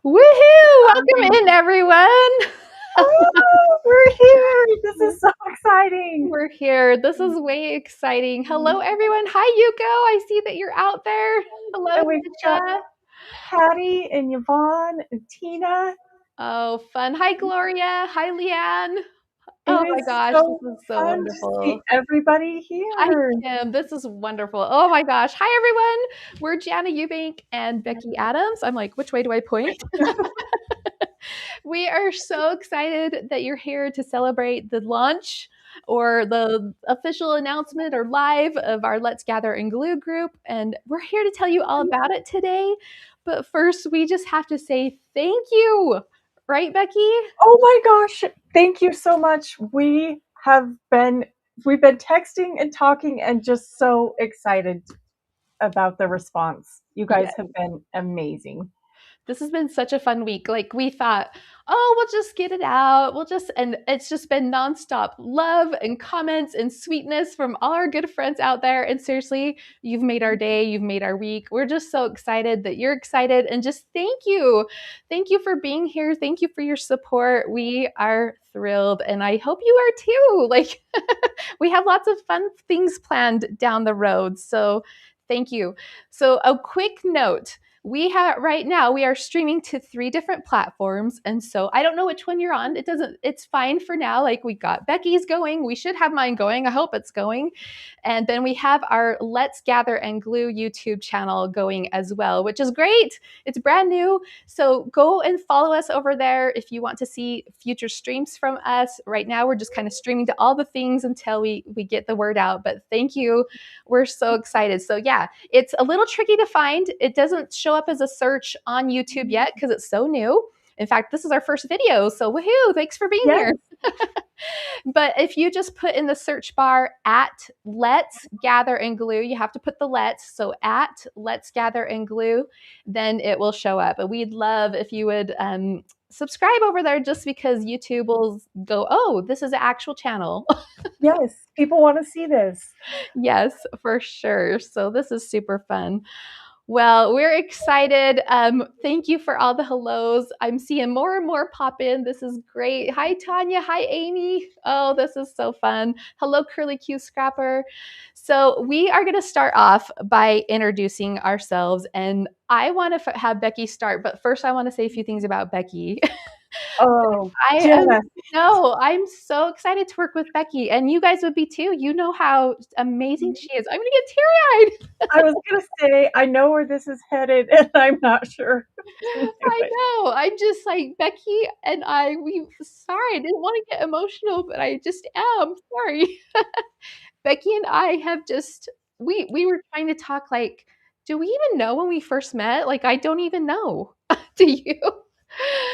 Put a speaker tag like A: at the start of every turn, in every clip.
A: Woohoo! Welcome in, everyone.
B: Oh, we're here. This is so exciting.
A: We're here. This is way exciting. Hello, everyone. Hi, Yuko. I see that you're out there. Hello,
B: And we've got
A: Tisha.
B: Patty and Yvonne and Tina.
A: Oh, fun. Hi, Gloria. Hi, Leanne.
B: It
A: Oh my
B: is
A: gosh, this
B: so
A: is so
B: fun to see
A: wonderful.
B: everybody
A: Hi,
B: here.
A: Kim. This is wonderful. Oh my gosh. Hi, everyone. We're Jana Eubank and Becki Adams. I'm like, which way do I point? We are so excited that you're here to celebrate the launch or the official announcement or live of our Let's Gather and Glue group. And we're here to tell you all about it today. But first, we just have to say thank you. Right, Becki?
B: Oh my gosh. Thank you so much. We've been texting and talking and just so excited about the response. You
A: Yeah.
B: guys have been amazing.
A: This has been such a fun week. Like we thought, oh, we'll just get it out. And it's just been nonstop love and comments and sweetness from all our good friends out there. And seriously, you've made our day. You've made our week. We're just so excited that you're excited. And just thank you. Thank you for being here. Thank you for your support. We are thrilled. And I hope you are too. Like we have lots of fun things planned down the road. So thank you. So a quick note, we have right now we are streaming to 3 different platforms, and so I don't know which one you're on. It's fine for now. Like we got Becky's going, we should have mine going. I hope it's going. And then we have our Let's Gather and Glue YouTube channel going as well, which is great. It's brand new, so go and follow us over there if you want to see future streams from us. Right now we're just kind of streaming to all the things until we get the word out, but thank you. We're so excited. So yeah, it's a little tricky to find. It doesn't show up as a search on YouTube yet because it's so new. In fact, this is our first video, so woohoo, thanks for being
B: Yes.
A: here. But if you just put in the search bar at Let's Gather and Glue, you have to put the let's, so at Let's Gather and Glue, then it will show up. But we'd love if you would subscribe over there just because YouTube will go, oh, this is an actual channel.
B: Yes. People want to see this.
A: Yes, for sure. So this is super fun. Well, we're excited. Thank you for all the hellos. I'm seeing more and more pop in. This is great. Hi, Tanya. Hi, Amy. Oh, this is so fun. Hello, Curly Q Scrapper. So, we are going to start off by introducing ourselves. And I want to have Becki start. But first, I want to say a few things about Becki.
B: Oh,
A: I am
B: Jana.
A: no, I'm so excited to work with Becki, and you guys would be too. You know how amazing she is. I'm gonna get teary-eyed.
B: I was gonna say, I know where this is headed, and I'm not sure to do
A: I
B: it.
A: know. I'm just like Becki and I. We sorry, I didn't want to get emotional, but I just am sorry. Becki and I have just we were trying to talk like, do we even know when we first met? Like, I don't even know. Do you?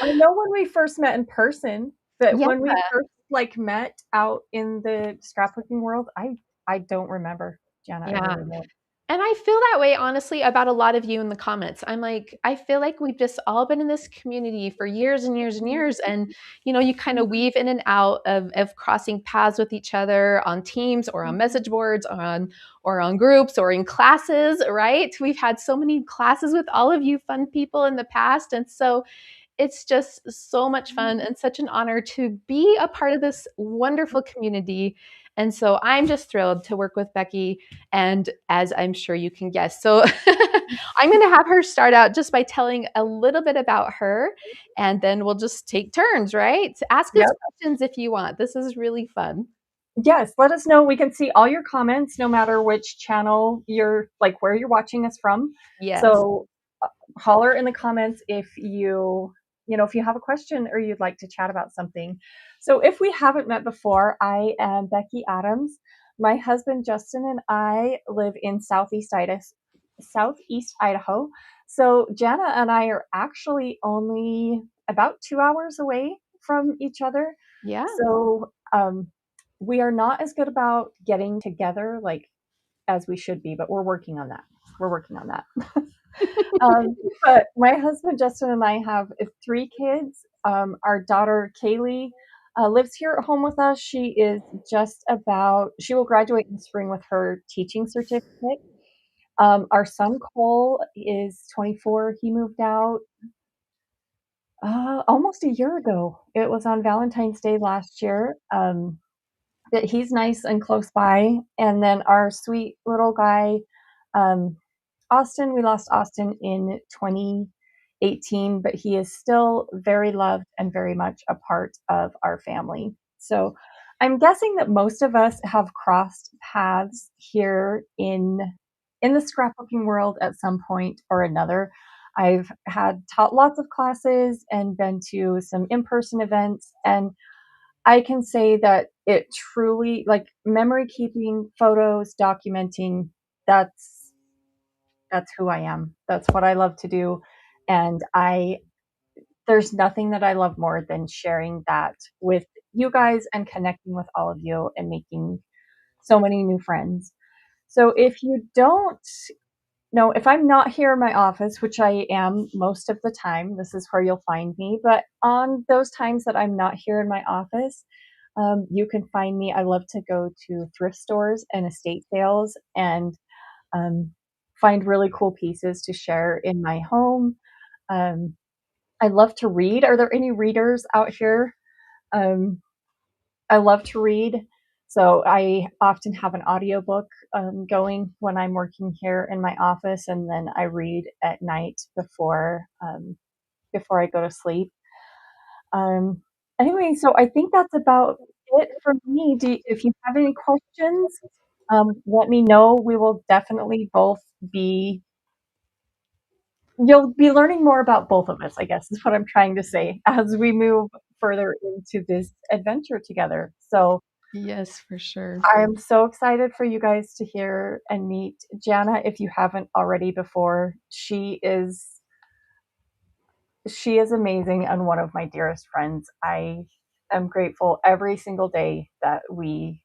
B: I know when we first met in person, but
A: Yeah.
B: when we first met out in the scrapbooking world, I don't remember, Jana. I
A: Yeah.
B: really don't.
A: And I feel that way, honestly, about a lot of you in the comments. I'm like, I feel like we've just all been in this community for years and years and years. And, you kind of weave in and out of crossing paths with each other on teams or on message boards, or on groups or in classes, right? We've had so many classes with all of you fun people in the past. And so it's just so much fun and such an honor to be a part of this wonderful community. And so I'm just thrilled to work with Becki, and as I'm sure you can guess. So I'm going to have her start out just by telling a little bit about her, and then we'll just take turns, right? To ask us
B: Yep.
A: questions if you want. This is really fun.
B: Yes, let us know. We can see all your comments, no matter which channel you're where you're watching us from.
A: Yes.
B: So holler in the comments if if you have a question or you'd like to chat about something. So if we haven't met before, I am Becki Adams. My husband Justin and I live in Southeast Idaho. So Jana and I are actually only about 2 hours away from each other.
A: Yeah.
B: So we are not as good about getting together as we should be, but we're working on that. We're working on that. But my husband Justin and I have 3 kids. Our daughter Kaylee lives here at home with us. She will graduate in the spring with her teaching certificate. Our son Cole is 24. He moved out. Almost a year ago. It was on Valentine's Day last year. That he's nice and close by, and then our sweet little guy, um, Austin. We lost Austin in 2018, but he is still very loved and very much a part of our family. So I'm guessing that most of us have crossed paths here in the scrapbooking world at some point or another. I've had taught lots of classes and been to some in-person events, and I can say that it truly, like, memory keeping, photos, documenting, that's that's who I am. That's what I love to do. And I there's nothing that I love more than sharing that with you guys and connecting with all of you and making so many new friends. So if you don't know, if I'm not here in my office, which I am most of the time, this is where you'll find me. But on those times that I'm not here in my office, you can find me. I love to go to thrift stores and estate sales and um, find really cool pieces to share in my home. Um, I love to read. Are there any readers out here? Um, I love to read. So I often have an audiobook going when I'm working here in my office, and then I read at night before I go to sleep. Um, anyway, so I think that's about it for me. If you have any questions, let me know. We will definitely both be, you'll be learning more about both of us, I guess is what I'm trying to say, as we move further into this adventure together. So
A: Yes, for sure.
B: I'm so excited for you guys to hear and meet Jana if you haven't already before. She is amazing and one of my dearest friends. I am grateful every single day that we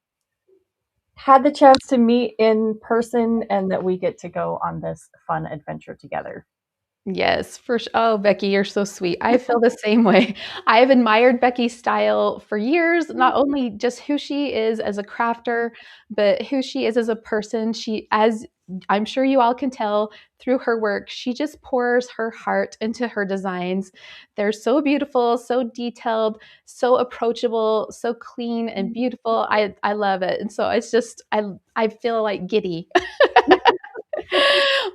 B: had the chance to meet in person and that we get to go on this fun adventure together.
A: Yes, for sure. Oh, Becki, you're so sweet. I feel the same way. I've admired Becki's style for years, not only just who she is as a crafter, but who she is as a person. As I'm sure you all can tell through her work, she just pours her heart into her designs. They're so beautiful, so detailed, so approachable, so clean and beautiful. I love it. And so it's just I feel like giddy.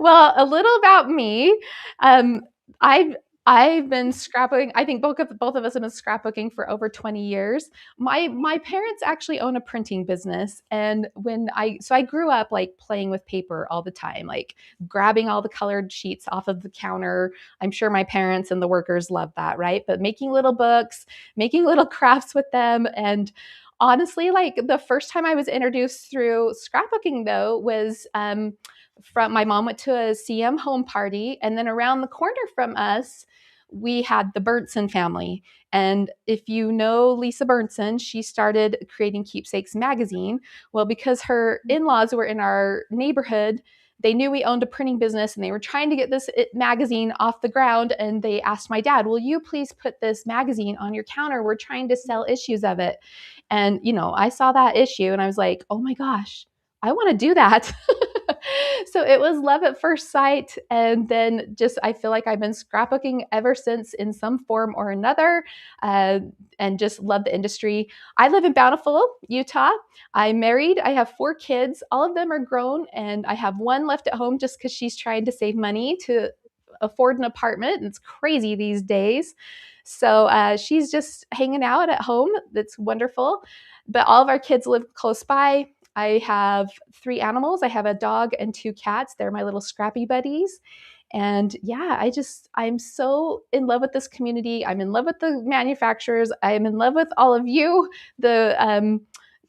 A: Well, a little about me. Um, I've I've been scrapbooking. I think both of us have been scrapbooking for over 20 years. My parents actually own a printing business, and I grew up like playing with paper all the time, like grabbing all the colored sheets off of the counter. I'm sure my parents and the workers love that, right? But making little books, making little crafts with them, and honestly, like the first time I was introduced through scrapbooking though was from my mom went to a CM home party, and then around the corner from us, we had the Burnson family. And if you know Lisa Burnson, she started creating Keepsakes magazine. Well, because her in-laws were in our neighborhood, they knew we owned a printing business and they were trying to get this magazine off the ground. And they asked my dad, will you please put this magazine on your counter? We're trying to sell issues of it. And, I saw that issue and I was like, oh my gosh, I want to do that. So it was love at first sight. And then just, I feel like I've been scrapbooking ever since in some form or another, uh, and just love the industry. I live in Bountiful, Utah. I'm married. I have 4 kids. All of them are grown, and I have one left at home just because she's trying to save money to afford an apartment. It's crazy these days. So she's just hanging out at home. That's wonderful. But all of our kids live close by. I have 3 animals. I have a dog and 2 cats. They're my little scrappy buddies. And yeah, I'm so in love with this community. I'm in love with the manufacturers. I'm in love with all of you.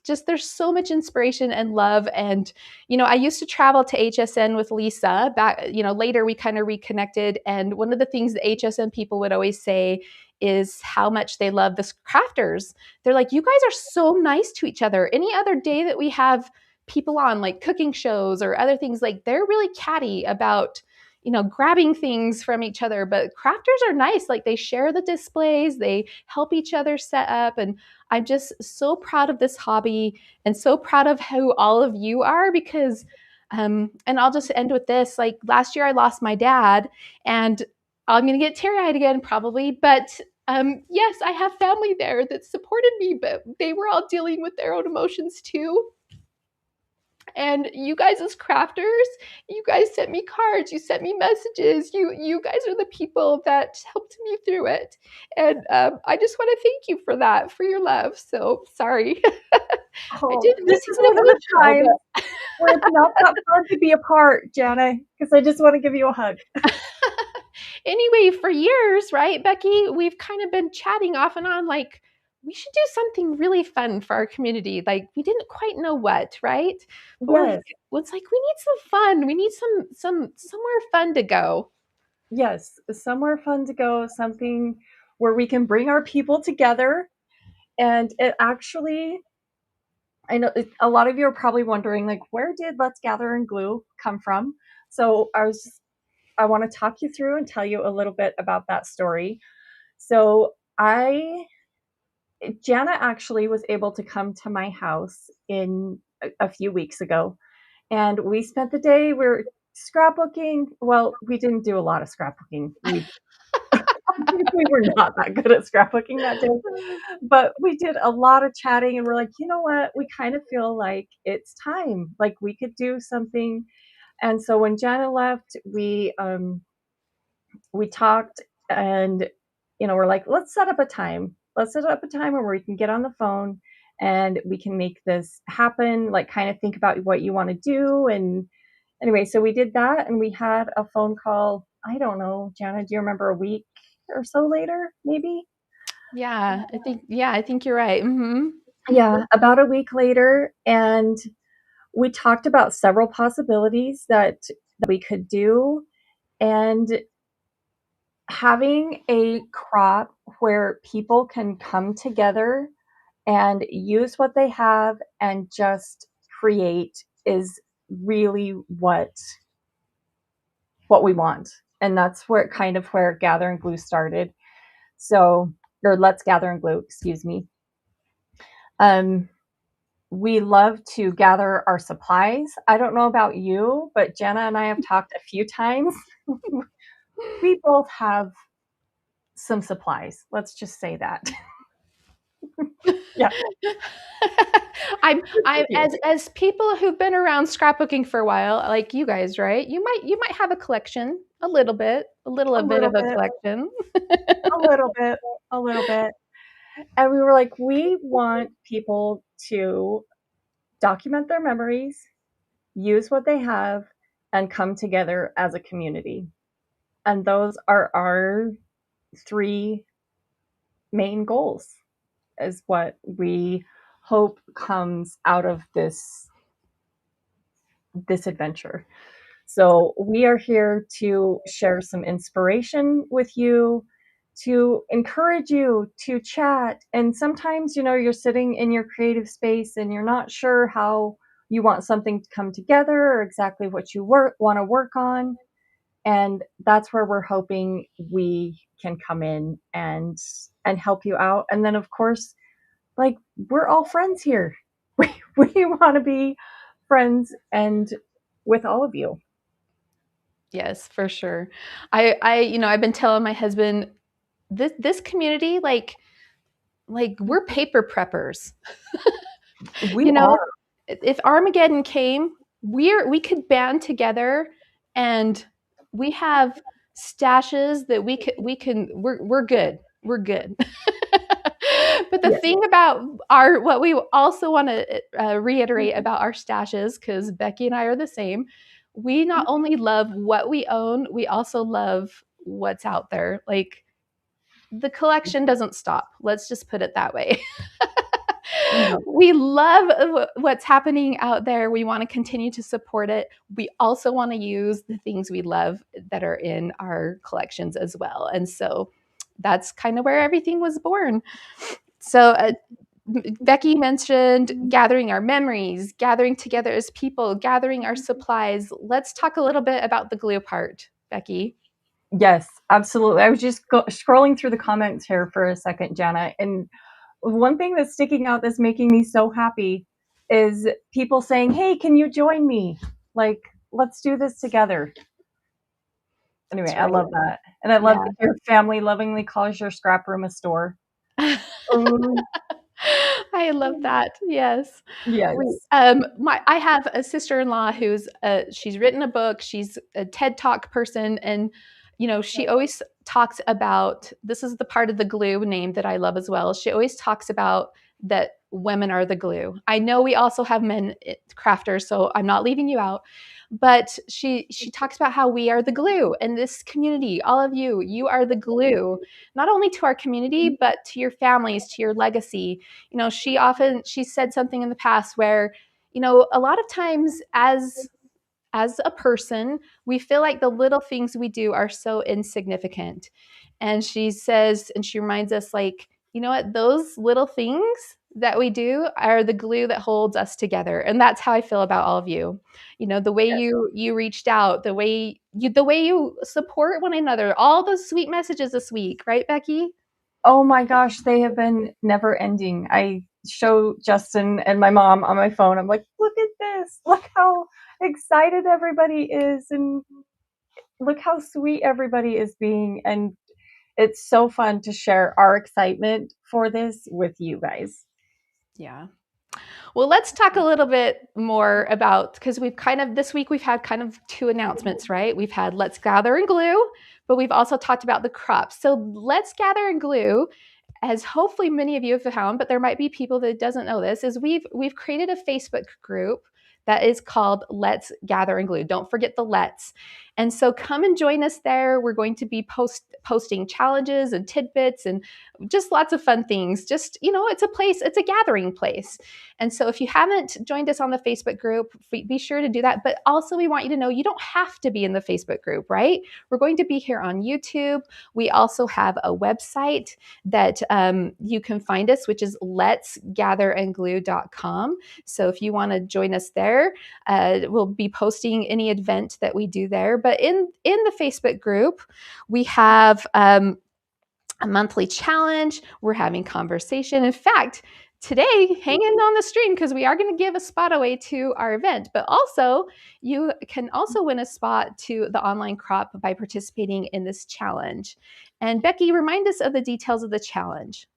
A: Just there's so much inspiration and love. And, I used to travel to HSN with Lisa back, later we kind of reconnected. And one of the things the HSN people would always say is how much they love the crafters. They're like, you guys are so nice to each other. Any other day that we have people on like cooking shows or other things, like they're really catty about grabbing things from each other, but crafters are nice. Like they share the displays, they help each other set up. And I'm just so proud of this hobby and so proud of who all of you are because and I'll just end with this. Like last year I lost my dad, and I'm going to get teary-eyed again probably, but yes, I have family there that supported me, but they were all dealing with their own emotions too. And you guys as crafters, you guys sent me cards, you sent me messages, you guys are the people that helped me through it. And I just want to thank you for that, for your love. So sorry. I
B: Oh,
A: didn't
B: this
A: mean to
B: is
A: get
B: one of the
A: emotional,
B: times where it's not that fun to be apart, Jana, because I just want to give you a hug.
A: but anyway, for years, right, Becki, we've kind of been chatting off and on like we should do something really fun for our community. Like we didn't quite know what, right? But
B: Yes,
A: it's like we need some fun. We need somewhere fun to go.
B: yes, somewhere fun to go, something where we can bring our people together. And it actually, I know a lot of you are probably wondering, like, where did Let's Gather and Glue come from? So I want to talk you through and tell you a little bit about that story. So Jana actually was able to come to my house in a few weeks ago, and we spent the day. We were scrapbooking. Well, we didn't do a lot of scrapbooking. We were not that good at scrapbooking that day, but we did a lot of chatting, and we're like, you know what? We kind of feel like it's time. Like we could do something. And so when Jana left, we talked, and we're like, let's set up a time. Let's set up a time where we can get on the phone and we can make this happen, like kind of think about what you want to do. And anyway, so we did that, and we had a phone call. I don't know, Jana, do you remember, a week or so later, maybe?
A: I think you're right.
B: Yeah, about a week later, and we talked about several possibilities that we could do, and having a crop where people can come together and use what they have and just create is really what we want. And that's where Gather and Glue started. So, or Let's Gather and Glue, excuse me. Um, we love to gather our supplies. I don't know about you, but Jana and I have talked a few times. We both have some supplies. Let's just say that. Yeah.
A: I'm as people who've been around scrapbooking for a while, like you guys, right? You might have a collection, a little
B: A
A: bit
B: little
A: of a
B: bit,
A: collection.
B: a little bit, a little bit. And we were like, we want people to document their memories, use what they have, and come together as a community. And those are our three main goals, is what we hope comes out of this adventure. So we are here to share some inspiration with you, to encourage you to chat. And sometimes, you're sitting in your creative space and you're not sure how you want something to come together or exactly what you want to work on. And that's where we're hoping we can come in and help you out. And then, of course, like, we're all friends here. We want to be friends and with all of you.
A: Yes, for sure. I've been telling my husband this community, like we're paper preppers.
B: We
A: You know,
B: are.
A: if Armageddon came, we could band together and we have stashes that we're good. We're good. But the
B: Yeah.
A: thing about our what we also want to reiterate about our stashes, because Becki and I are the same, we not only love what we own, we also love what's out there. Like the collection doesn't stop. Let's just put it that way.
B: No.
A: We love what's happening out there. We want to continue to support it. We also want to use the things we love that are in our collections as well. And so that's kind of where everything was born. So, Becki mentioned gathering our memories, gathering together as people, gathering our supplies. Let's talk a little bit about the glue part, Becki.
B: Yes, absolutely. I was just scrolling through the comments here for a second, Jana, and one thing that's sticking out that's making me so happy is people saying, "Hey, can you join me? Like, let's do this together." Anyway,
A: That's
B: I love
A: right.
B: that. And I love
A: Yeah.
B: that your family lovingly calls your scrap room a store. Um,
A: I love that. Yes.
B: yes.
A: I have a sister-in-law who's she's written a book. She's a TED Talk person, and she always talks about, this is the part of the glue name that I love as well. She always talks about that women are the glue. I know we also have men crafters, so I'm not leaving you out. But she talks about how we are the glue in this community. All of you are the glue, not only to our community, but to your families, to your legacy. She said something in the past where, a lot of times as a person, we feel like the little things we do are so insignificant. And she says, and she reminds us, like, you know what, those little things that we do are the glue that holds us together. And that's how I feel about all of you. The way
B: Yes.
A: you reached out, the way you support one another, all those sweet messages this week, right, Becki?
B: Oh my gosh, they have been never ending. I show Justin and my mom on my phone. I'm like, look at this. Look how excited everybody is. And look how sweet everybody is being. And it's so fun to share our excitement for this with you guys.
A: Yeah. Well, let's talk a little bit more about, because this week we've had kind of two announcements, right? We've had Let's Gather and Glue, but we've also talked about the crops. So Let's Gather and Glue, as hopefully many of you have found, but there might be people that doesn't know this, is we've created a Facebook group that is called Let's Gather and Glue. Don't forget the let's. And so come and join us there. We're going to be posting challenges and tidbits and just lots of fun things. Just, it's a place, it's a gathering place. And so if you haven't joined us on the Facebook group, be sure to do that. But also, we want you to know you don't have to be in the Facebook group, right? We're going to be here on YouTube. We also have a website that you can find us, which is letsgatherandglue.com. So if you want to join us there, we'll be posting any event that we do there. But in the Facebook group, we have a monthly challenge. We're having conversation. In fact, today, hang in on the stream because we are going to give a spot away to our event. But also, you can also win a spot to the online crop by participating in this challenge. And Becki, remind us of the details of the challenge.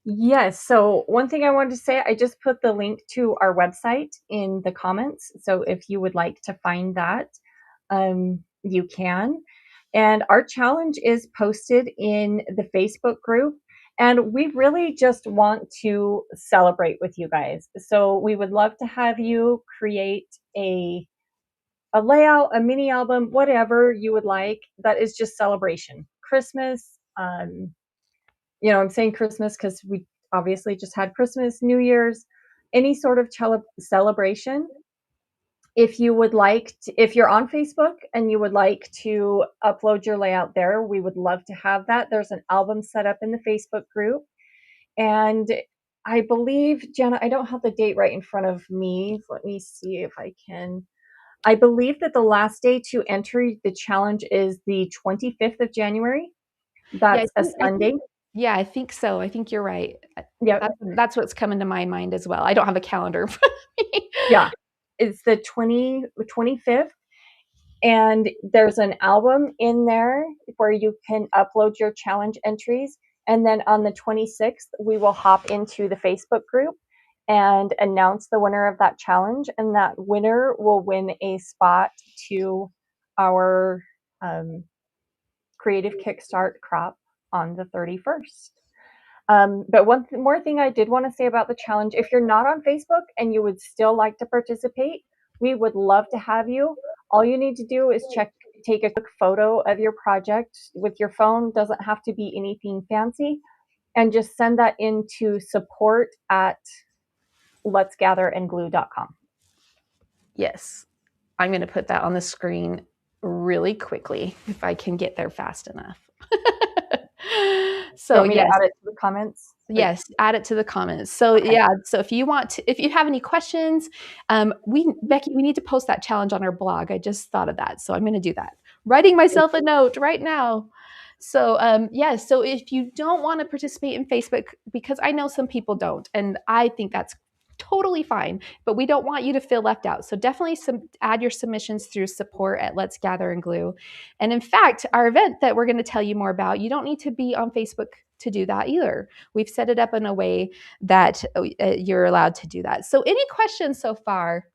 B: Yes. So, one thing I wanted to say, I just put the link to our website in the comments. So, if you would like to find that, you can. And our challenge is posted in the Facebook group. And we really just want to celebrate with you guys. So, we would love to have you create a layout, a mini album, whatever you would like. That is just celebration. Christmas, I'm saying Christmas because we obviously just had Christmas, New Year's, any sort of celebration. If you would like to, if you're on Facebook and you would like to upload your layout there, we would love to have that. There's an album set up in the Facebook group. And I believe, Jana, I don't have the date right in front of me. Let me see if I can. I believe that the last day to enter the challenge is the 25th of January.
A: Yeah,
B: That's a Sunday.
A: yeah, I think so. I think you're right.
B: Yep.
A: That's what's coming to my mind as well. I don't have a calendar in front of me.
B: Yeah. It's the 25th. And there's an album in there where you can upload your challenge entries. And then on the 26th, we will hop into the Facebook group and announce the winner of that challenge. And that winner will win a spot to our creative Kickstart crop on the 31st. But one more thing I did want to say about the challenge, if you're not on Facebook and you would still like to participate, we would love to have you. All you need to do is take a quick photo of your project with your phone. Doesn't have to be anything fancy. And just send that into support at letsgatherandglue.com.
A: Yes. I'm going to put that on the screen really quickly if I can get there fast enough.
B: You
A: So
B: want me to
A: yes,
B: add it to the comments?
A: yes, add it to the comments. So
B: Okay.
A: yeah, so if you have any questions, Becki, we need to post that challenge on our blog. I just thought of that, so I'm going to do that. Writing myself a note right now. So so if you don't want to participate in Facebook, because I know some people don't, and I think that's totally fine, but we don't want you to feel left out. So definitely add your submissions through support at Let's Gather and Glue. And in fact, our event that we're going to tell you more about, you don't need to be on Facebook to do that either. We've set it up in a way that you're allowed to do that. So any questions so far?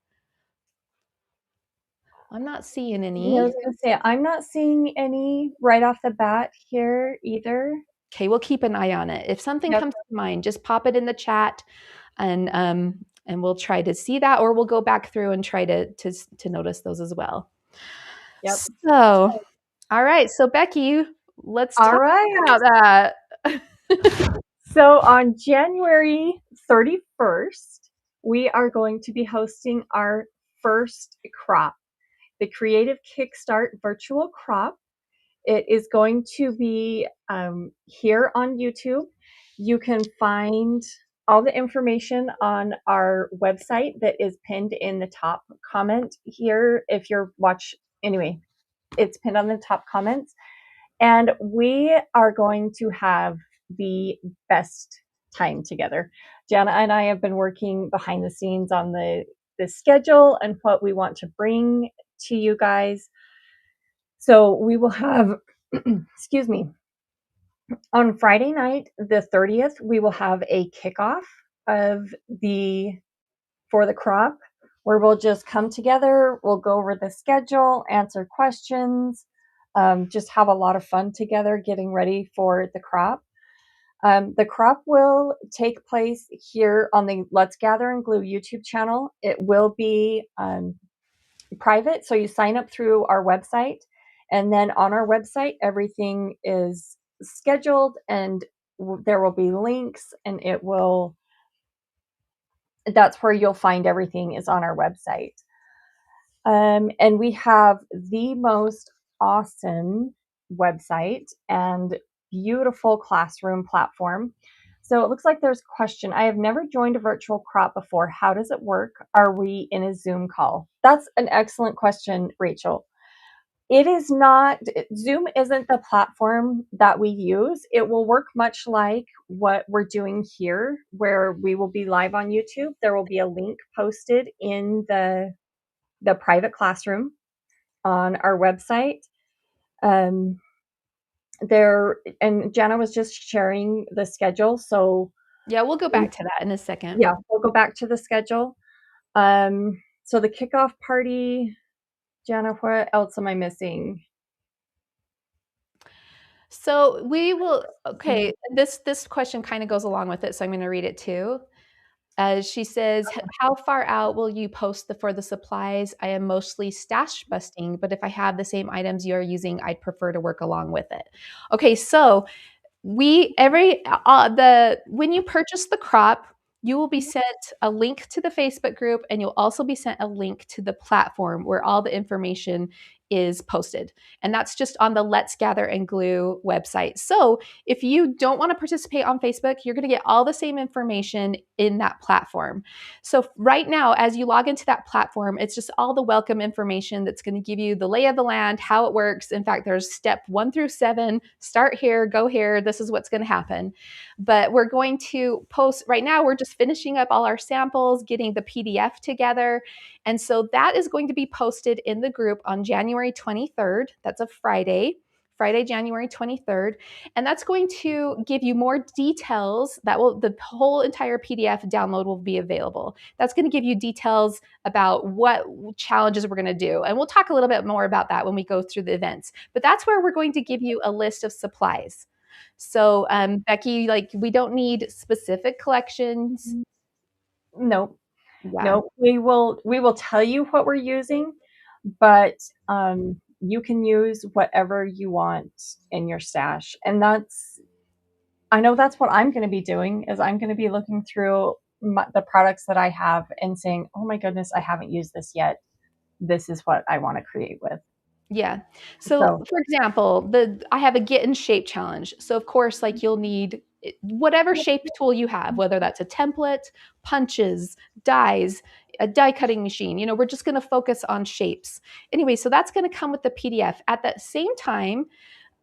A: I'm not seeing any.
B: I was going to say, I'm not seeing any right off the bat here either.
A: Okay, we'll keep an eye on it. If something comes to mind, just pop it in the chat, and we'll try to see that, or we'll go back through and try to notice those as well.
B: Yep.
A: So, all right. So Becki, let's
B: All
A: talk
B: right.
A: about that.
B: So on January 31st, we are going to be hosting our first crop, the Creative Kickstart Virtual Crop. It is going to be here on YouTube. You can find all the information on our website that is pinned in the top comment here. If you're anyway, it's pinned on the top comments. And we are going to have the best time together. Jana and I have been working behind the scenes on the schedule and what we want to bring to you guys. So we will have, excuse me, on Friday night, the 30th, we will have a kickoff for the crop, where we'll just come together. We'll go over the schedule, answer questions, just have a lot of fun together getting ready for the crop. The crop will take place here on the Let's Gather and Glue YouTube channel. It will be private, so you sign up through our website, and then on our website, everything is scheduled, and there will be links, and that's where you'll find everything is on our website. And we have the most awesome website and beautiful classroom platform. So it looks like there's a question. I have never joined a virtual crop before. How does it work? Are we in a Zoom call? That's an excellent question, Rachel. It is not, Zoom isn't the platform that we use. It will work much like what we're doing here, where we will be live on YouTube. There will be a link posted in the private classroom on our website. And Jana was just sharing the schedule. So
A: yeah, we'll go back to that in a second.
B: Yeah, we'll go back to the schedule. So the kickoff party, Jana, what else am I missing?
A: So we will, okay, this question kind of goes along with it, so I'm going to read it too. She says, how far out will you post for the supplies? I am mostly stash busting, but if I have the same items you're using, I'd prefer to work along with it. Okay, so when you purchase the crop, you will be sent a link to the Facebook group, and you'll also be sent a link to the platform where all the information is posted. And that's just on the Let's Gather and Glue website. So if you don't want to participate on Facebook, you're going to get all the same information in that platform. So right now, as you log into that platform, it's just all the welcome information that's going to give you the lay of the land, how it works. In fact, there's step 1 through 7, start here, go here. This is what's going to happen. But we're going to post right now. We're just finishing up all our samples, getting the PDF together. And so that is going to be posted in the group on January 23rd. That's a Friday, January 23rd. And that's going to give you more details. The whole entire PDF download will be available. That's going to give you details about what challenges we're going to do. And we'll talk a little bit more about that when we go through the events. But that's where we're going to give you a list of supplies. So, Becki, we don't need specific collections.
B: Nope.
A: Yeah.
B: Nope. We will tell you what we're using, but you can use whatever you want in your stash. And I know that's what I'm going to be doing, is I'm going to be looking through the products that I have and saying, oh my goodness, I haven't used this yet. This is what I want to create with.
A: Yeah. So for example, I have a get in shape challenge. So of course, you'll need whatever shape tool you have, whether that's a template, punches, dies, a die cutting machine. We're just going to focus on shapes. Anyway, so that's going to come with the PDF. At that same time,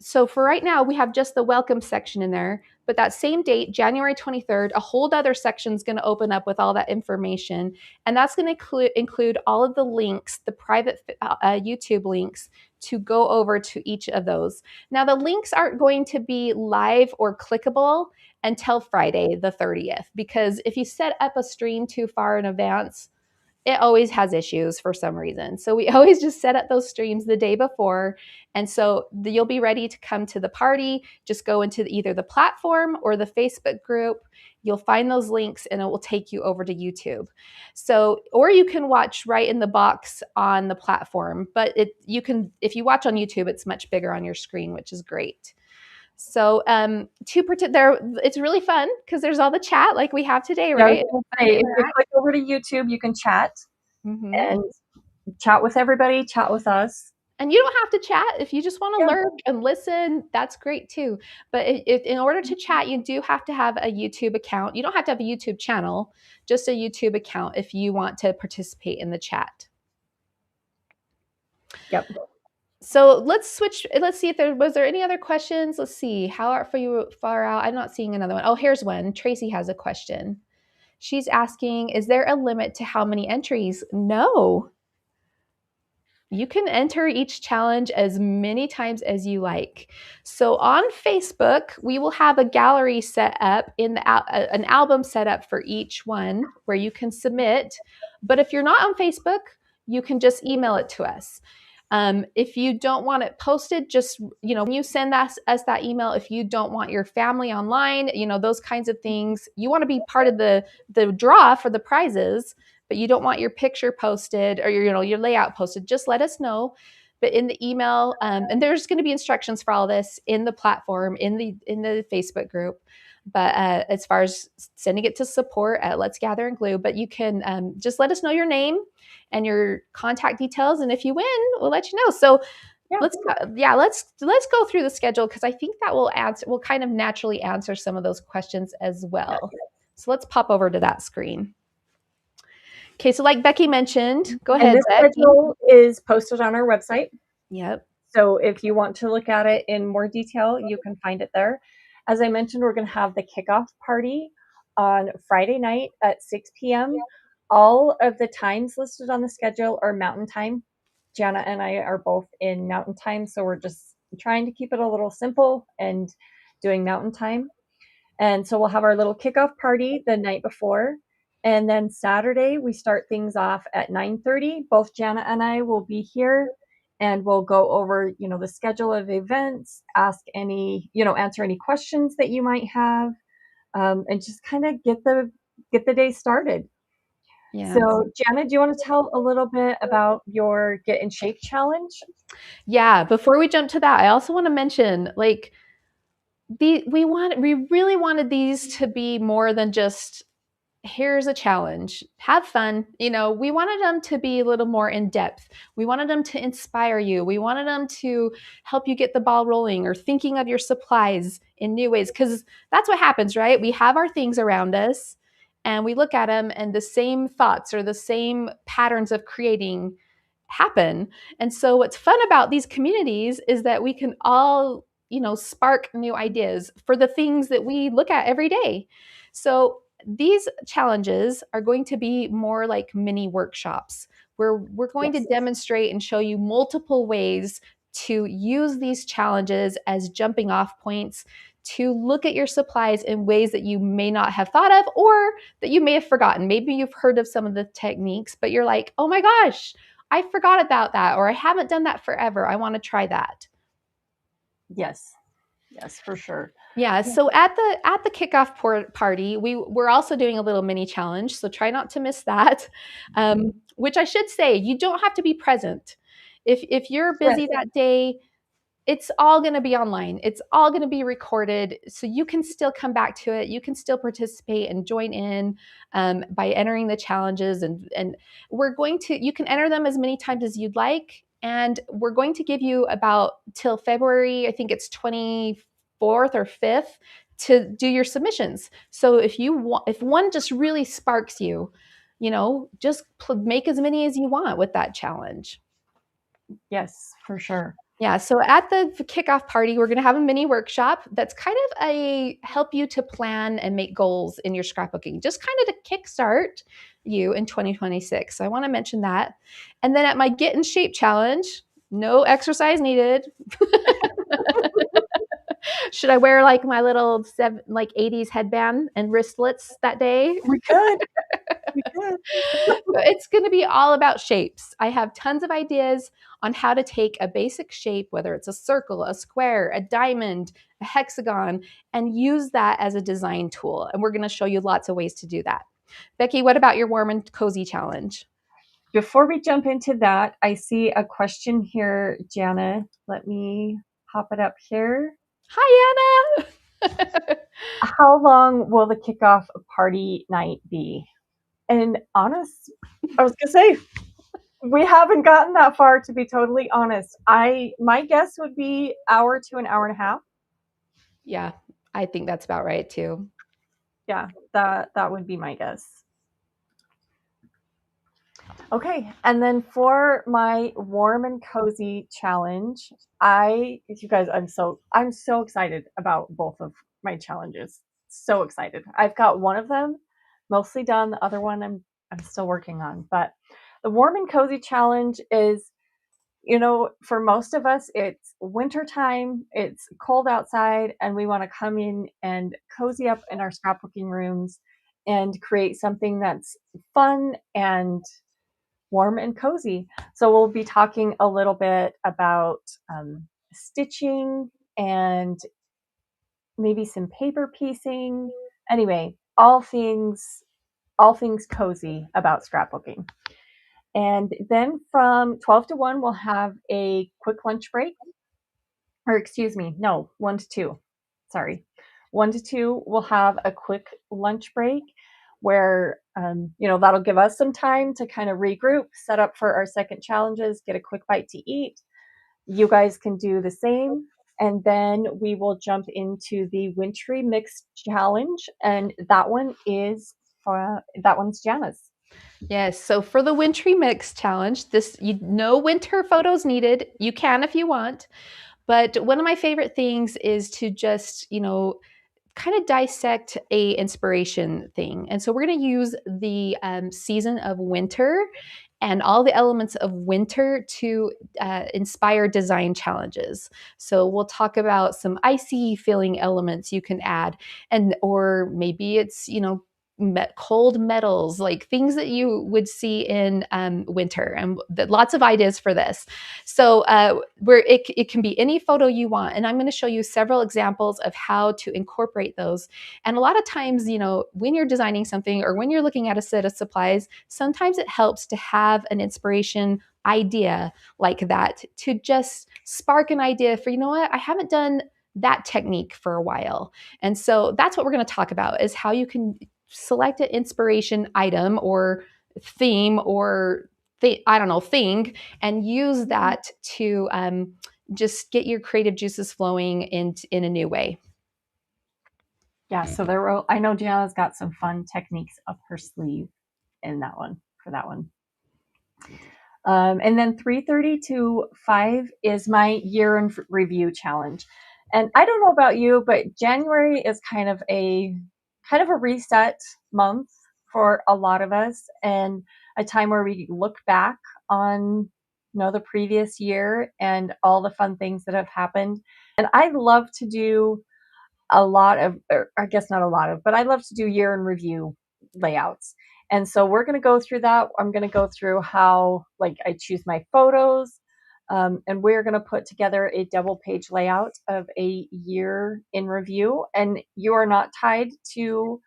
A: So for right now, we have just the welcome section in there. But that same date, January 23rd, a whole other section is going to open up with all that information. And that's going to include all of the links, the private YouTube links to go over to each of those. Now, the links aren't going to be live or clickable until Friday, the 30th, because if you set up a stream too far in advance, it always has issues for some reason. So we always just set up those streams the day before. And so you'll be ready to come to the party. Just go into either the platform or the Facebook group. You'll find those links and it will take you over to YouTube. So, or you can watch right in the box on the platform, but you can, if you watch on YouTube, it's much bigger on your screen, which is great. So to pretend there, it's really fun because there's all the chat like we have today, right?
B: If you click over to YouTube, you can chat and chat with everybody, chat with us.
A: And you don't have to chat. If you just want to lurk and listen, that's great too. But in order to chat, you do have to have a YouTube account. You don't have to have a YouTube channel, just a YouTube account if you want to participate in the chat.
B: Yep.
A: So let's switch. Let's see if was there any other questions? Let's see. How far out? I'm not seeing another one. Oh, here's one. Tracy has a question. She's asking, is there a limit to how many entries? No. You can enter each challenge as many times as you like. So on Facebook, we will have a gallery set up an album set up for each one where you can submit. But if you're not on Facebook, you can just email it to us. If you don't want it posted, just, when you send us that email, if you don't want your family online, those kinds of things, you want to be part of the draw for the prizes, but you don't want your picture posted or your layout posted, just let us know. But in the email, and there's going to be instructions for all this in the platform, in the Facebook group. But as far as sending it to support at Let's Gather and Glue, but you can just let us know your name and your contact details, and if you win, we'll let you know. So let's go through the schedule because I think that will kind of naturally answer some of those questions as well. So let's pop over to that screen. Okay, so like Becki mentioned, go ahead.
B: And this schedule is posted on our website.
A: Yep.
B: So if you want to look at it in more detail, you can find it there. As I mentioned, we're going to have the kickoff party on Friday night at 6 p.m. All of the times listed on the schedule are Mountain Time. Jana and I are both in Mountain Time, so we're just trying to keep it a little simple and doing Mountain Time. And so we'll have our little kickoff party the night before. And then Saturday, we start things off at 9:30. Both Jana and I will be here and we'll go over, the schedule of events, answer any questions that you might have, and just kind of get the day started. Yeah. So Jana, do you want to tell a little bit about your Get in Shape challenge?
A: Yeah, before we jump to that, I also want to mention, we really wanted these to be more than just here's a challenge, have fun. We wanted them to be a little more in depth. We wanted them to inspire you. We wanted them to help you get the ball rolling or thinking of your supplies in new ways, because that's what happens, right? We have our things around us and we look at them and the same thoughts or the same patterns of creating happen. And so what's fun about these communities is that we can all spark new ideas for the things that we look at every day. So these challenges are going to be more like mini workshops where we're going to demonstrate and show you multiple ways to use these challenges as jumping off points to look at your supplies in ways that you may not have thought of or that you may have forgotten. Maybe you've heard of some of the techniques, but you're like, oh my gosh, I forgot about that, or I haven't done that forever. I want to try that.
B: Yes, for sure.
A: Yeah. So at the kickoff party, we're also doing a little mini challenge. So try not to miss that. Which I should say, you don't have to be present. If you're busy that day, it's all going to be online. It's all going to be recorded. So you can still come back to it. You can still participate and join in by entering the challenges. And you can enter them as many times as you'd like. And we're going to give you about till February, I think it's 24th or 5th, to do your submissions. So if one just really sparks you, just make as many as you want with that challenge.
B: Yes, for sure.
A: Yeah, so at the kickoff party, we're going to have a mini workshop that's kind of a help you to plan and make goals in your scrapbooking, just kind of to kickstart you in 2026. So I want to mention that. And then at my Get in Shape challenge, no exercise needed. Should I wear like my little 80s headband and wristlets that day?
B: We could. We could.
A: It's going to be all about shapes. I have tons of ideas on how to take a basic shape, whether it's a circle, a square, a diamond, a hexagon, and use that as a design tool. And we're going to show you lots of ways to do that. Becki, what about your warm and cozy challenge?
B: Before we jump into that, I see a question here, Jana. Let me pop it up here.
A: Hi, Anna.
B: How long will the kickoff party night be? And honest, I was gonna say we haven't gotten that far, to be totally honest. My guess would be hour to an hour and a half.
A: Yeah, I think that's about right too.
B: Yeah, that would be my guess. Okay, and then for my warm and cozy challenge, you guys, I'm so excited about both of my challenges. So excited. I've got one of them mostly done. The other one I'm still working on. But the warm and cozy challenge is, for most of us, it's winter time, it's cold outside, and we want to come in and cozy up in our scrapbooking rooms and create something that's fun and warm and cozy. So we'll be talking a little bit about stitching and maybe some paper piecing. Anyway, all things cozy about scrapbooking. And then from 12 to 1, we'll have a quick lunch break. Or excuse me, no, 1 to 2. Sorry. 1 to 2, we'll have a quick lunch break where, that'll give us some time to kind of regroup, set up for our second challenges, get a quick bite to eat. You guys can do the same. And then we will jump into the wintry mix challenge. And that one's Jana's.
A: Yes. So for the wintry mix challenge, no winter photos needed. You can if you want. But one of my favorite things is to just, kind of dissect a inspiration thing. And so we're going to use the season of winter and all the elements of winter to inspire design challenges. So we'll talk about some icy feeling elements you can add, or maybe it's cold metals, like things that you would see in winter, and lots of ideas for this. So where it can be any photo you want, and I'm going to show you several examples of how to incorporate those. And a lot of times, when you're designing something or when you're looking at a set of supplies, sometimes it helps to have an inspiration idea like that to just spark an idea for, what, I haven't done that technique for a while. And so that's what we're going to talk about, is how you can select an inspiration item or theme or I don't know, thing, and use that to just get your creative juices flowing in a new way.
B: Yeah, so I know Gianna's got some fun techniques up her sleeve in that one, for that one. And then 3:30 to 5 is my year in review challenge. And I don't know about you, but January is kind of a reset month for a lot of us, and a time where we look back on the previous year and all the fun things that have happened. And I love to do a lot of, or I guess not a lot of, but I love to do year in review layouts. And so we're going to go through that. I'm going to go through how, I choose my photos, and we're going to put together a double page layout of a year in review. And you are not tied to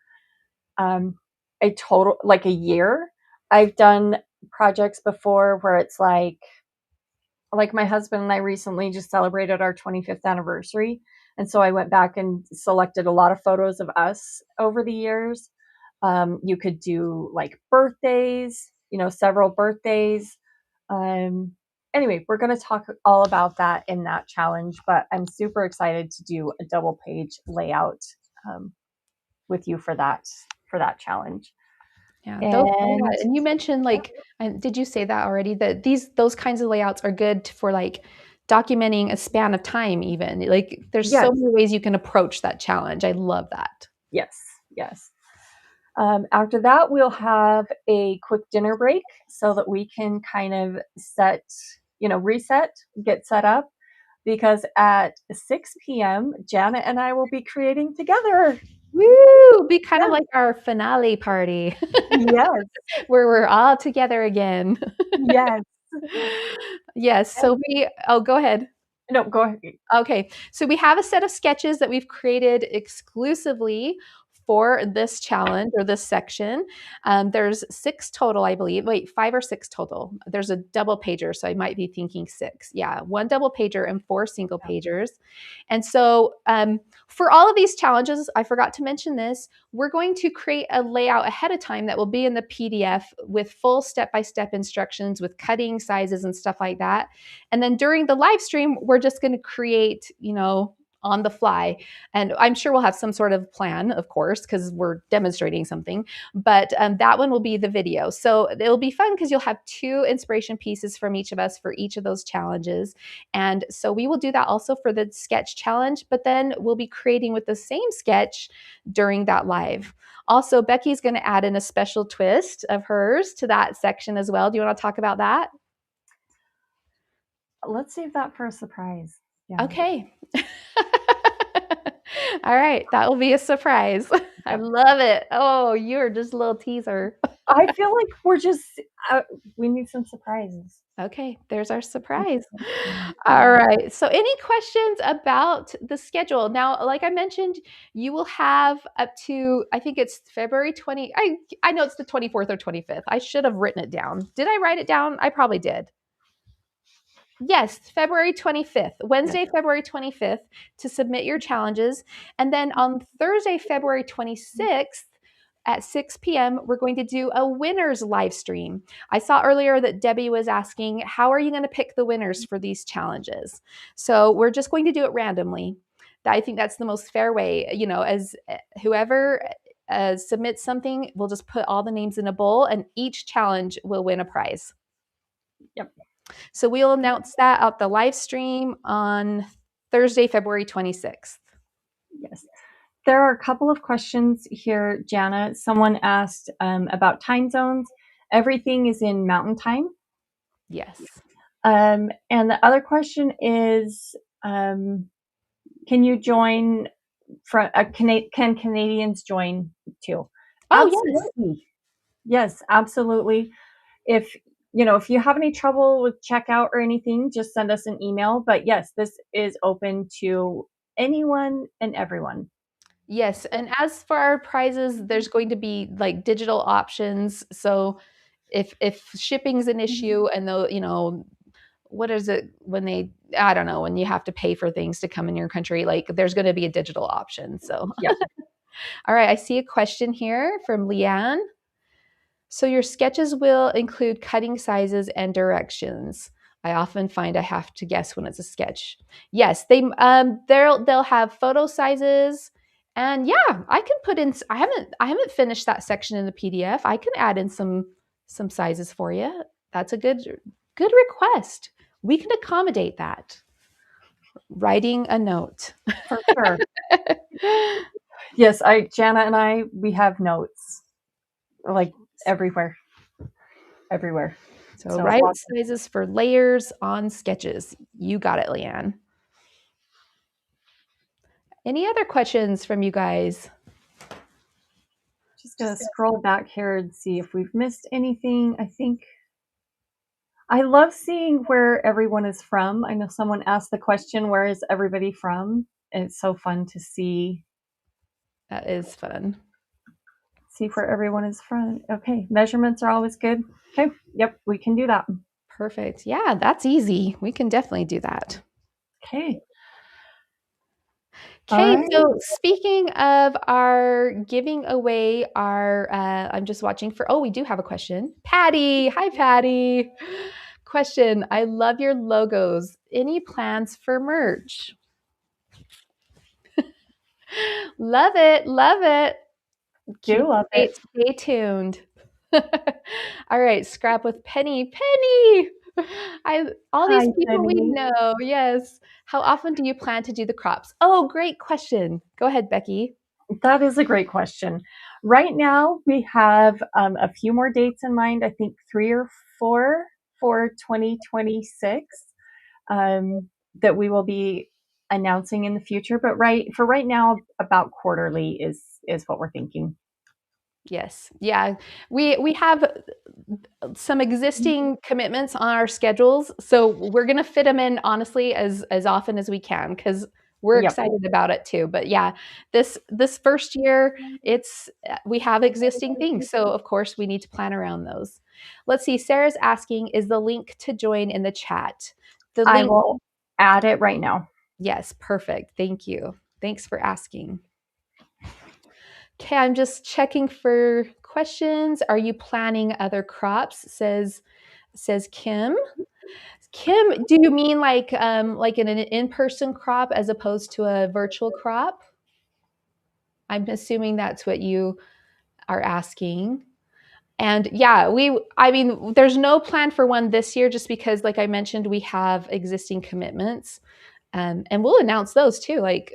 B: a total, like a year. I've done projects before where it's like my husband and I recently just celebrated our 25th anniversary. And so I went back and selected a lot of photos of us over the years. You could do like birthdays, several birthdays. Anyway, we're going to talk all about that in that challenge, but I'm super excited to do a double page layout with you for that challenge.
A: Yeah,
B: And
A: and you mentioned did you say that already? That those kinds of layouts are good for documenting a span of time even. Like there's so
B: Yes.
A: many ways you can approach that challenge. I love that.
B: Yes. Yes. After that, we'll have a quick dinner break so that we can kind of reset, get set up. Because at 6 p.m., Jana and I will be creating together.
A: Woo! Be kind of like our finale party
B: Yes.
A: where we're all together again.
B: Yes.
A: Yes. So go ahead.
B: No, go ahead.
A: Okay, so we have a set of sketches that we've created exclusively for this challenge or this section. There's 6 total, I believe. Wait, 5 or 6 total. There's a double pager, so I might be thinking 6. Yeah, 1 double pager and 4 single pagers. And so for all of these challenges, I forgot to mention this, we're going to create a layout ahead of time that will be in the PDF with full step-by-step instructions with cutting sizes and stuff like that. And then during the live stream, we're just going to create, on the fly. And I'm sure we'll have some sort of plan, of course, because we're demonstrating something. But that one will be the video. So it'll be fun because you'll have 2 inspiration pieces from each of us for each of those challenges. And so we will do that also for the sketch challenge, but then we'll be creating with the same sketch during that live. Also, Becky's going to add in a special twist of hers to that section as well. Do you want to talk about that?
B: Let's save that for a surprise.
A: Yeah. Okay. All right. That will be a surprise. I love it. Oh, you're just a little teaser.
B: I feel like we need some surprises.
A: Okay, there's our surprise. All right. So any questions about the schedule? Now, like I mentioned, you will have up to, I think it's February 20. I know it's the 24th or 25th. I should have written it down. Did I write it down? I probably did. Yes, February 25th, Wednesday, February 25th, to submit your challenges. And then on Thursday, February 26th, at 6 p.m., we're going to do a winners live stream. I saw earlier that Debbie was asking, how are you going to pick the winners for these challenges? So we're just going to do it randomly. I think that's the most fair way. As whoever submits something, we'll just put all the names in a bowl and each challenge will win a prize.
B: Yep.
A: So we'll announce that at the live stream on Thursday, February 26th.
B: Yes. There are a couple of questions here, Jana. Someone asked about time zones. Everything is in Mountain Time.
A: Yes.
B: And the other question is, can you join? Can Canadians join too?
A: Oh,
B: absolutely. Yes, absolutely. If you have any trouble with checkout or anything, just send us an email. But yes, this is open to anyone and everyone.
A: Yes, and as for our prizes, there's going to be like digital options. So if shipping's an issue and what is it when I don't know, when you have to pay for things to come in your country, like there's going to be a digital option. So
B: yeah.
A: All right, I see a question here from Leanne. So your sketches will include cutting sizes and directions. I often find I have to guess when it's a sketch. Yes, they'll have photo sizes, and yeah, I can put in. I haven't finished that section in the PDF. I can add in some sizes for you. That's a good request. We can accommodate that. Writing a note.
B: For sure. Yes, Jana and we have notes like everywhere.
A: So write sizes for layers on sketches. You got it, Leanne. Any other questions from you guys?
B: Just gonna scroll back here and see if we've missed anything. I love seeing where everyone is from. I know someone asked the question, where is everybody from? And it's so fun to see.
A: That is fun.
B: See where everyone is from. Okay, measurements are always good. Okay, yep, we can do that.
A: Perfect. Yeah, that's easy. We can definitely do that.
B: Okay.
A: Okay, so speaking of our giving away our, I'm just watching we do have a question. Patty, hi Patty. Question, I love your logos. Any plans for merch? Love it, love it.
B: Love it.
A: Stay tuned. All right, scrap with Penny. Penny, All these
B: Hi,
A: people we
B: Jenny.
A: know. Yes. How often do you plan to do the crops? Oh, great question. Go ahead, Becki.
B: That is a great question. Right now, we have a few more dates in mind. I think three or four for 2026 that we will be announcing in the future. But right now, about quarterly is what we're thinking.
A: Yes. Yeah. We have some existing commitments on our schedules, so we're going to fit them in honestly as often as we can cuz we're
B: Yep.
A: excited about it too. But yeah, this first year it's we have existing things. So of course we need to plan around those. Let's see. Sarah's asking, is the link to join in the chat? The
B: I
A: link,
B: will add it right now.
A: yes, perfect. Thank you. Thanks for asking. Okay, I'm just checking for questions. Are you planning other crops? Says Kim. Kim, do you mean like an in-person crop as opposed to a virtual crop? I'm assuming that's what you are asking. And yeah, I mean, there's no plan for one this year just because, like I mentioned, we have existing commitments. And we'll announce those too, like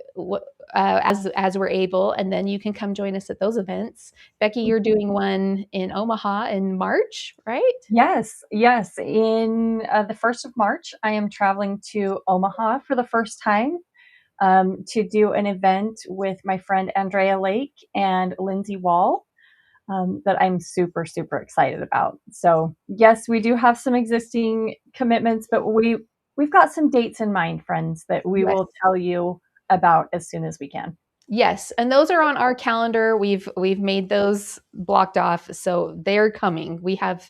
A: as we're able, and then you can come join us at those events. Becki, you're doing one in Omaha in March, right?
B: Yes, yes. In the 1st of March, I am traveling to Omaha for the first time to do an event with my friend Andrea Lake and Lindsay Wall that I'm super, super excited about. So, yes, we do have some existing commitments, but we've got some dates in mind, friends, that we
A: Yes.
B: will tell you about as soon as we can.
A: Yes, and those are on our calendar. We've made those blocked off, so they're coming. We have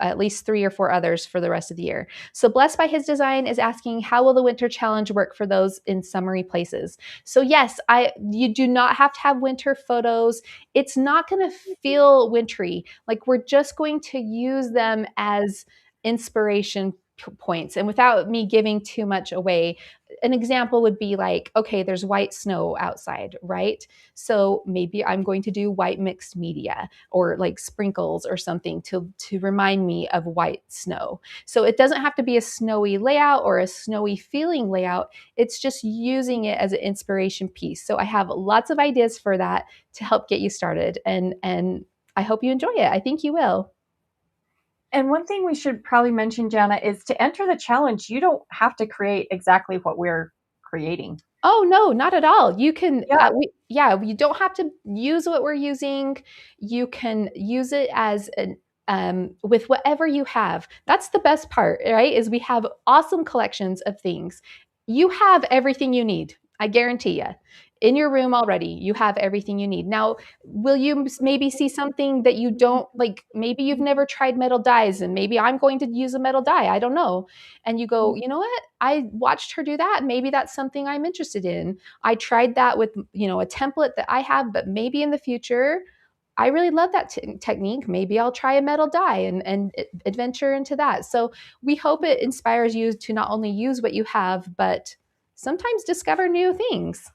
A: at least 3 or 4 others for the rest of the year. So Blessed by His Design is asking, how will the winter challenge work for those in summery places? So yes, I you do not have to have winter photos. It's not going to feel wintry. Like we're just going to use them as inspiration points, and without me giving too much away, an example would be like, okay, there's white snow outside, right? So maybe I'm going to do white mixed media or like sprinkles or something to remind me of white snow. So it doesn't have to be a snowy layout or a snowy feeling layout. It's just using it as an inspiration piece. So I have lots of ideas for that to help get you started, and I hope you enjoy it. I think you will.
B: And one thing we should probably mention, Jana, is to enter the challenge, you don't have to create exactly what we're creating.
A: Oh no, not at all. You can,
B: Yeah.
A: yeah, you don't have to use what we're using. You can use it as an with whatever you have. That's the best part, right? Is we have awesome collections of things. You have everything you need. I guarantee you. In your room already, you have everything you need. Now, will you maybe see something that you don't like? Maybe you've never tried metal dies, and maybe I'm going to use a metal die. I don't know. And you go, you know what? I watched her do that. Maybe that's something I'm interested in. I tried that with, a template that I have, but maybe in the future, I really love that technique. Maybe I'll try a metal die and adventure into that. So we hope it inspires you to not only use what you have, but sometimes discover new things.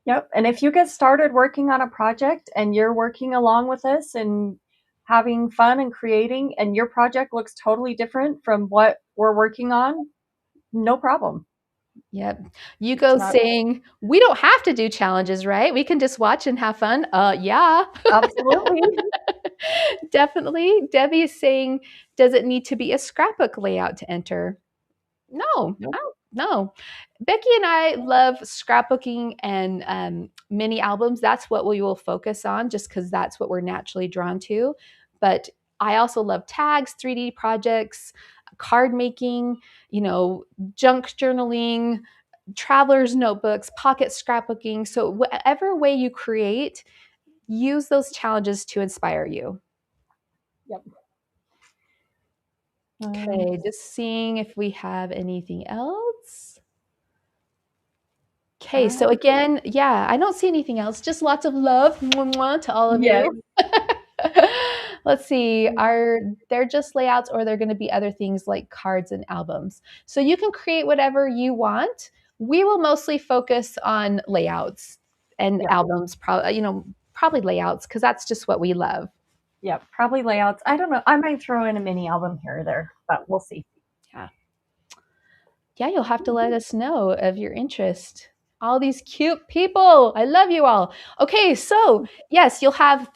B: Yep. And if you get started working on a project and you're working along with us and having fun and creating, and your project looks totally different from what we're working on, no problem.
A: Yep. You
B: It's
A: go
B: not
A: saying, we don't have to do challenges, right? We can just watch and have fun. Yeah.
B: absolutely.
A: Definitely. Debbie is saying, does it need to be a scrapbook layout to enter? No, I
B: Nope.
A: don't know. Becki and I love scrapbooking and mini albums. That's what we will focus on just because that's what we're naturally drawn to. But I also love tags, 3D projects, card making, junk journaling, traveler's notebooks, pocket scrapbooking. So, whatever way you create, use those challenges to inspire you.
B: Yep.
A: Okay, just seeing if we have anything else. Okay,
B: Uh,
A: so again, yeah, I don't see anything else. Just lots of love mwah, mwah, to all of
B: yes.
A: you. Let's see, are they're just layouts or they're going to be other things like cards and albums? So you can create whatever you want. We will mostly focus on layouts and
B: Yep.
A: albums, probably layouts because that's just what we love.
B: Yep. Probably layouts. I don't know. I might throw in a mini album here or there, but we'll see.
A: Yeah. yeah, you'll have to let us know of your interest. All these cute people. I love you all. Okay, so yes, you'll have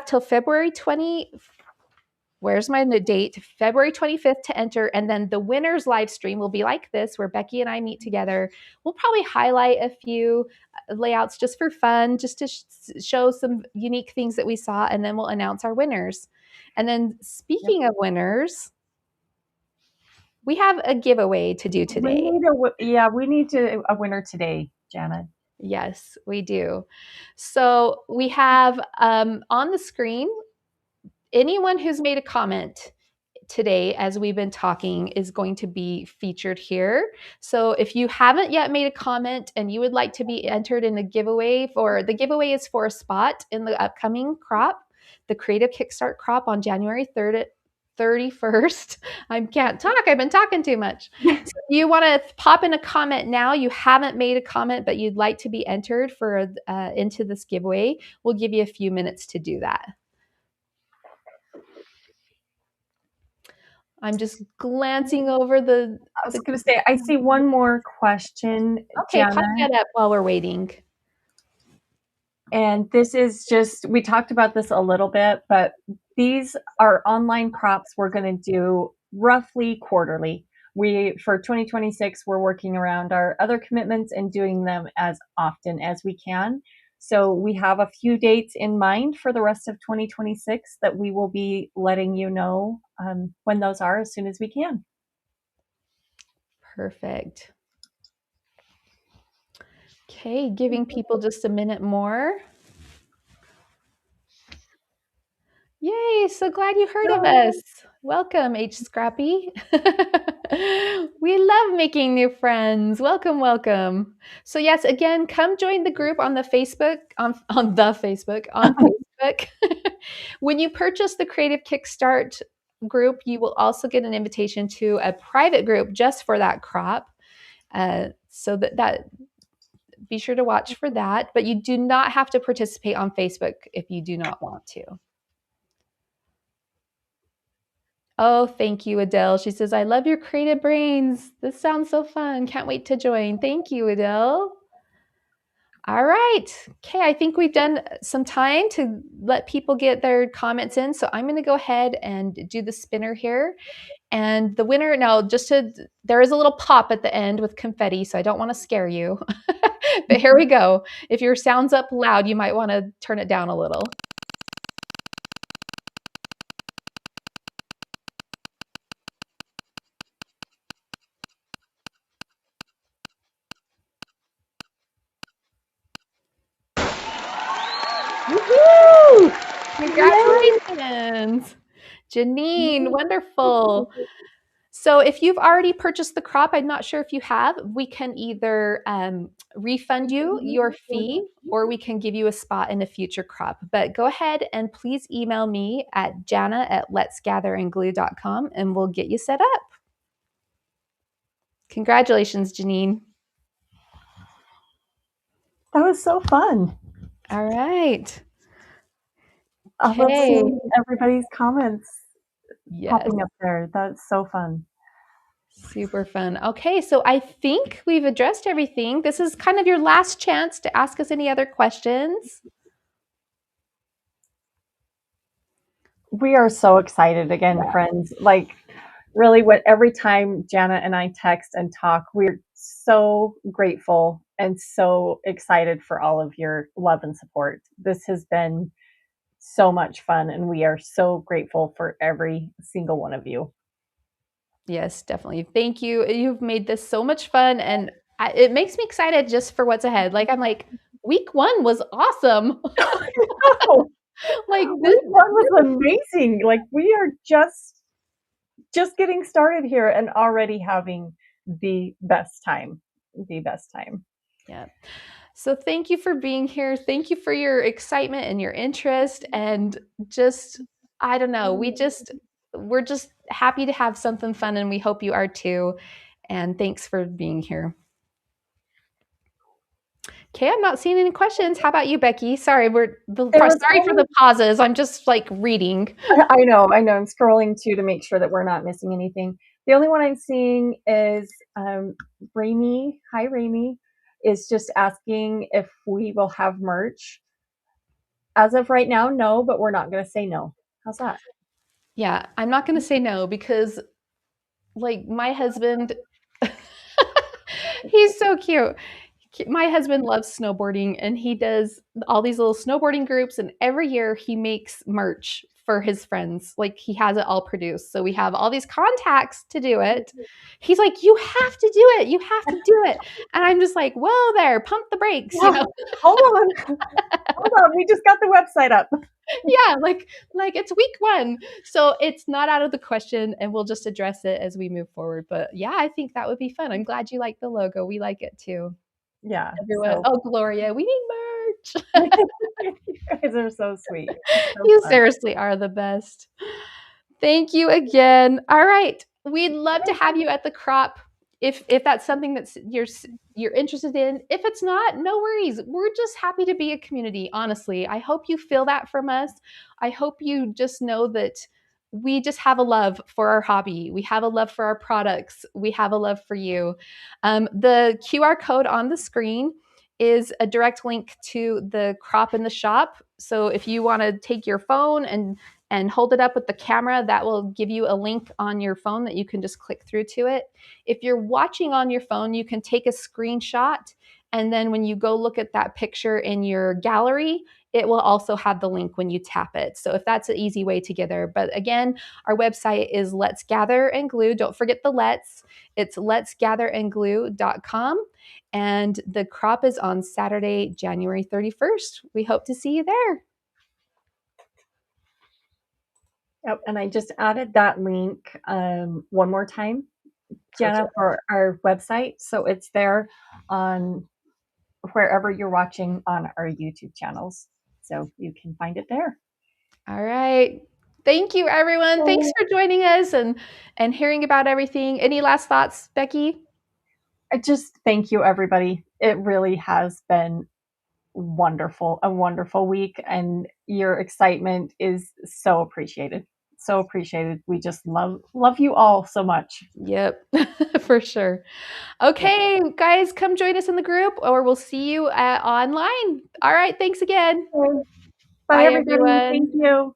A: till February 20. Where's my date? February 25th to enter. And then the winner's live stream will be like this, where Becki and I meet together. We'll probably highlight a few layouts just for fun, just to show some unique things that we saw. And then we'll announce our winners. And then speaking of winners, we have a giveaway to do today.
B: We need a winner today, Jana.
A: Yes, we do. So we have on the screen, anyone who's made a comment today as we've been talking is going to be featured here. So if you haven't yet made a comment and you would like to be entered in the giveaway, is for a spot in the upcoming crop, the Creative Kickstart crop on January 3rd, 31st. I can't talk. I've been talking too much. So you want to pop in a comment now. You haven't made a comment, but you'd like to be entered for into this giveaway. We'll give you a few minutes to do that. I'm just glancing over the.
B: I was going to say, I see one more question.
A: Okay,
B: Jana.
A: pop that up while we're waiting.
B: And this is just, we talked about this a little bit, but these are online crops we're going to do roughly quarterly. For 2026, we're working around our other commitments and doing them as often as we can. So we have a few dates in mind for the rest of 2026 that we will be letting you know when those are as soon as we can.
A: Perfect. Okay, giving people just a minute more. Yay, so glad you heard of us. Welcome, H Scrappy. We love making new friends. Welcome, welcome. So yes, again, come join the group on the Facebook, on Facebook. When you purchase the Creative Kickstart group, you will also get an invitation to a private group just for that crop. So that be sure to watch for that, but you do not have to participate on Facebook if you do not want to. Oh, thank you, Adele. She says, I love your creative brains. This sounds so fun. Can't wait to join. Thank you, Adele. All right. Okay, I think we've done some time to let people get their comments in. So I'm going to go ahead and do the spinner here. And the winner, there is a little pop at the end with confetti, so I don't want to scare you. But here we go. If your sound's up loud, you might want to turn it down a little. Woohoo! Congratulations. Janine, wonderful. So if you've already purchased the crop, I'm not sure if you have, we can either refund you your fee or we can give you a spot in a future crop. But go ahead and please email me at jana@letsgatherandglue.com and we'll get you set up. Congratulations, Janine.
B: That was so fun.
A: All right.
B: I love seeing everybody's comments popping up there. That's so fun.
A: Super fun. Okay, so I think we've addressed everything. This is kind of your last chance to ask us any other questions.
B: We are so excited again, friends. Like, really, every time Jana and I text and talk, we're so grateful and so excited for all of your love and support. This has been so much fun, and we are so grateful for every single one of you.
A: Yes, definitely. Thank you. You've made this so much fun, and it makes me excited just for what's ahead. Like, I'm like, week 1 was awesome.
B: Like, week 1 was amazing. Like, we are just getting started here and already having the best time.
A: Yeah. So thank you for being here. Thank you for your excitement and your interest, and just, I don't know, we're just happy to have something fun, and we hope you are too. And thanks for being here. Okay, I'm not seeing any questions. How about you, Becki? Sorry, sorry for the pauses. I'm just like reading.
B: I know. I'm scrolling too to make sure that we're not missing anything. The only one I'm seeing is Raimi. Hi, Raimi is just asking if we will have merch. As of right now, no, but we're not going to say no. How's that?
A: Yeah, I'm not going to say no because, like, my husband, he's so cute. My husband loves snowboarding and he does all these little snowboarding groups. And every year he makes merch for his friends. Like he has it all produced. So we have all these contacts to do it. He's like, you have to do it. You have to do it. And I'm just like, whoa there, pump the brakes, you
B: Yeah,
A: know?
B: hold on. Hold on. We just got the website up.
A: Yeah, like it's week one. So it's not out of the question and we'll just address it as we move forward. But yeah, I think that would be fun. I'm glad you like the logo. We like it too.
B: Yeah.
A: Everyone,
B: So
A: oh Gloria, we need merch.
B: you guys are so sweet. It's so
A: You
B: fun.
A: seriously are the best. Thank you again. All right. We'd love to have you at the crop if that's something that's you're interested in. If it's not, no worries. We're just happy to be a community, honestly. I hope you feel that from us. I hope you just know that we just have a love for our hobby. We have a love for our products. We have a love for you. The QR code on the screen is a direct link to the crop in the shop. So if you want to take your phone and hold it up with the camera, that will give you a link on your phone that you can just click through to it. If you're watching on your phone, you can take a screenshot. And then when you go look at that picture in your gallery, it will also have the link when you tap it. So if that's an easy way to get there. But again, our website is Let's Gather and Glue. Don't forget the let's. It's letsgatherandglue.com. And the crop is on Saturday, January 31st. We hope to see you there.
B: Yep. And I just added that link one more time, Jana,
A: Perfect.
B: for our website. So it's there on wherever you're watching on our YouTube channels. So you can find it there.
A: All right. Thank you, everyone. Thanks for joining us and hearing about everything. Any last thoughts, Becki?
B: I just thank you, everybody. It really has been wonderful, a wonderful week, and your excitement is so appreciated. So appreciated. We just love you all so much.
A: Yep, for sure. Okay, guys, come join us in the group or we'll see you online. All right, thanks again.
B: Bye,
A: Bye,
B: everybody. Thank
A: everyone.
B: you.